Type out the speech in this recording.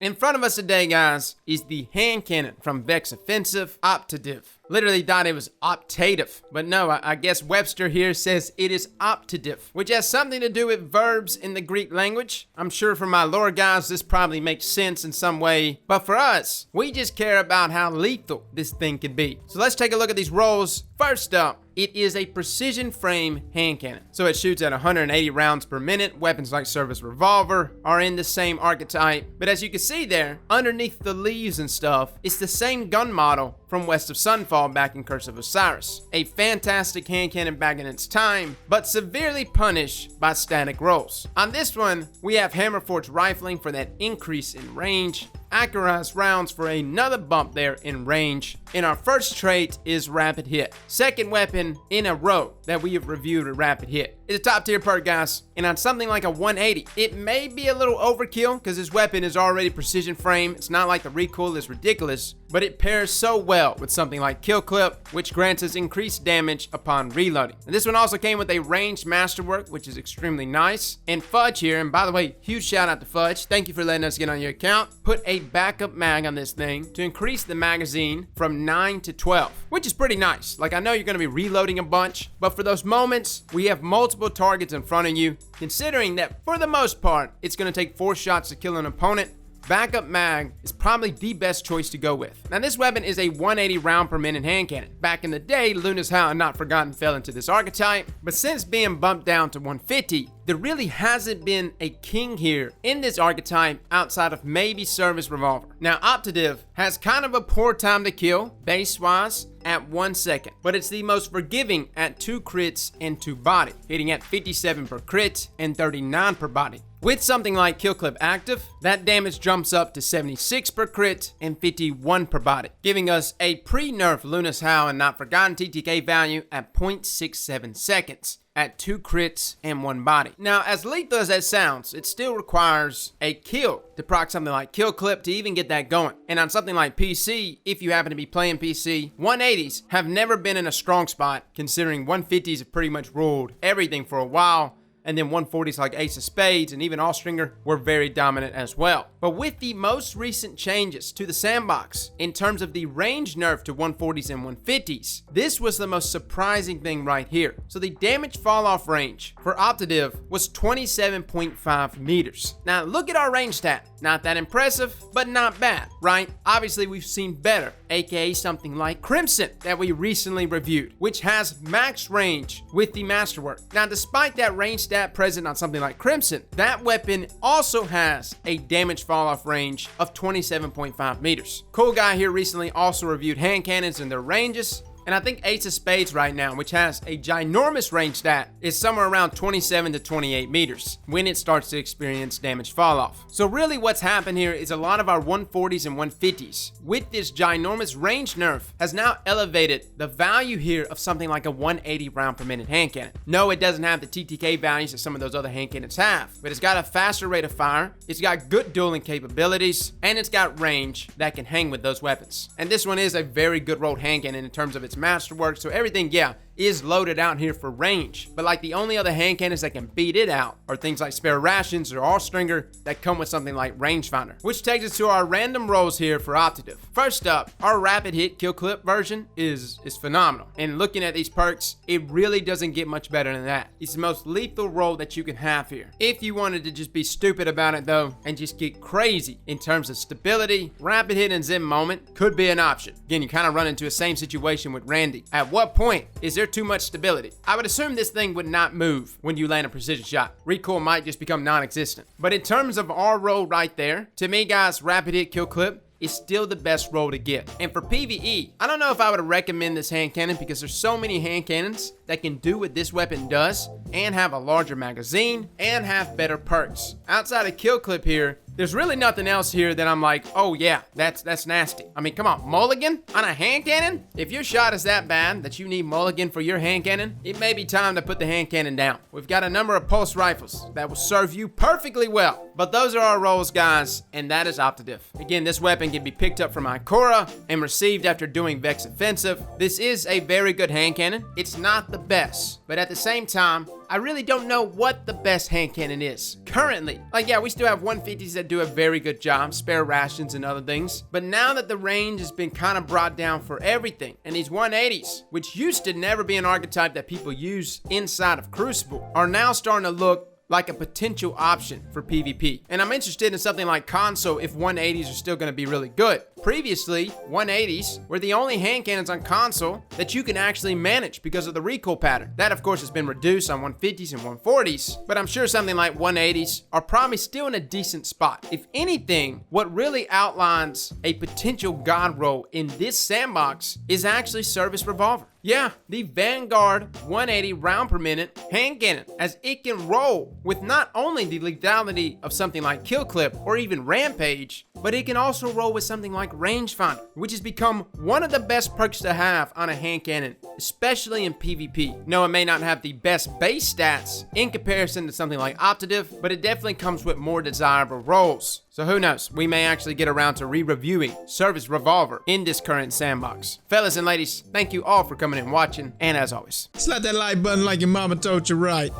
In front of us today, guys, is the hand cannon from Vex Offensive, Optative. Literally thought it was Optative, but no, I guess Webster here says it is Optative, which has something to do with verbs in the Greek language. I'm sure for my lore guys, this probably makes sense in some way, but for us, we just care about how lethal this thing could be. So let's take a look at these rolls. First up, it is a precision frame hand cannon. So it shoots at 180 rounds per minute. Weapons like Service Revolver are in the same archetype. But as you can see there, underneath the leaves and stuff, it's the same gun model from West of Sunfall back in Curse of Osiris. A fantastic hand cannon back in its time, but severely punished by static rolls. On this one, we have Hammerforged rifling for that increase in range, accurized rounds for another bump there in range, and our first trait is rapid hit. Second weapon in a row that we have reviewed a rapid hit. It's a top tier perk, guys, and on something like a 180, it may be a little overkill because this weapon is already precision frame. It's not like the recoil is ridiculous, but it pairs so well with something like Kill Clip, which grants us increased damage upon reloading. And this one also came with a ranged masterwork, which is extremely nice. And Fudge here, and by the way, huge shout out to Fudge. Thank you for letting us get on your account. Put a backup mag on this thing to increase the magazine from 9 to 12, which is pretty nice. Like, I know you're going to be reloading a bunch, but for those moments, we have multiple targets in front of you. Considering that for the most part, it's going to take 4 shots to kill an opponent, backup mag is probably the best choice to go with. Now, this weapon is a 180 round per minute hand cannon. Back in the day, Luna's Howl and Not Forgotten fell into this archetype, but since being bumped down to 150, there really hasn't been a king here in this archetype outside of maybe Service Revolver. Now, Optative has kind of a poor time to kill, base-wise, at 1 second, but it's the most forgiving at 2 crits and 2 body, hitting at 57 per crit and 39 per body. With something like Kill Clip active, that damage jumps up to 76 per crit and 51 per body, giving us a pre-nerf Luna's Howl and Not Forgotten TTK value at 0.67 seconds. At 2 crits and 1 body. Now, as lethal as that sounds, it still requires a kill to proc something like Kill Clip to even get that going. And on something like PC, if you happen to be playing PC, 180s have never been in a strong spot, considering 150s have pretty much ruled everything for a while. And then 140s like Ace of Spades and even Allstringer were very dominant as well. But with the most recent changes to the Sandbox, in terms of the range nerf to 140s and 150s, this was the most surprising thing right here. So the damage fall off range for Optative was 27.5 meters. Now look at our range stat. Not that impressive, but not bad, right? Obviously we've seen better, aka something like Crimson that we recently reviewed, which has max range with the Masterwork. Now despite that range stat present on something like Crimson, that weapon also has a damage fall off range of 27.5 meters. Cool Guy here recently also reviewed hand cannons and their ranges. And I think Ace of Spades right now, which has a ginormous range stat, is somewhere around 27 to 28 meters when it starts to experience damage fall off. So really what's happened here is a lot of our 140s and 150s with this ginormous range nerf has now elevated the value here of something like a 180 round per minute hand cannon. No, it doesn't have the TTK values that some of those other hand cannons have, but it's got a faster rate of fire, it's got good dueling capabilities, and it's got range that can hang with those weapons. And this one is a very good rolled hand cannon in terms of its masterwork, so everything, yeah, is loaded out here for range. But like the only other hand cannons that can beat it out are things like Spare Rations or Allstringer that come with something like Rangefinder. Which takes us to our random rolls here for Optative. First up, our rapid hit Kill Clip version is phenomenal. And looking at these perks, it really doesn't get much better than that. It's the most lethal roll that you can have here. If you wanted to just be stupid about it though, and just get crazy in terms of stability, rapid hit and Zen moment could be an option. Again, you kind of run into the same situation with Randy. At what point is there too much stability? I would assume this thing would not move when you land a precision shot. Recoil might just become non-existent. But in terms of our roll right there, to me guys, rapid hit Kill Clip is still the best roll to get. And for PVE, I don't know if I would recommend this hand cannon because there's so many hand cannons that can do what this weapon does and have a larger magazine and have better perks. Outside of Kill Clip here, there's really nothing else here that I'm like, oh yeah, that's nasty. I mean, come on, mulligan on a hand cannon? If your shot is that bad that you need mulligan for your hand cannon, it may be time to put the hand cannon down. We've got a number of pulse rifles that will serve you perfectly well. But those are our rolls, guys, and that is Optative. Again, this weapon can be picked up from Ikora and received after doing Vex Offensive. This is a very good hand cannon. It's not the best, but at the same time, I really don't know what the best hand cannon is currently. Like, yeah, we still have 150s that do a very good job, spare rations and other things. But now that the range has been kind of brought down for everything, and these 180s, which used to never be an archetype that people use inside of Crucible, are now starting to look like a potential option for PvP. And I'm interested in something like console if 180s are still going to be really good. Previously, 180s were the only hand cannons on console that you can actually manage because of the recoil pattern. That, of course, has been reduced on 150s and 140s, but I'm sure something like 180s are probably still in a decent spot. If anything, what really outlines a potential god roll in this sandbox is actually Service Revolver. Yeah, the Vanguard 180 round per minute hand cannon, as it can roll with not only the lethality of something like Kill Clip or even Rampage, but it can also roll with something like Rangefinder, which has become one of the best perks to have on a hand cannon, especially in PvP. No, it may not have the best base stats in comparison to something like Optative, but it definitely comes with more desirable rolls. So who knows, we may actually get around to re-reviewing Service Revolver in this current sandbox. Fellas and ladies, thank you all for coming and watching, and as always, slap that like button like your mama told you right.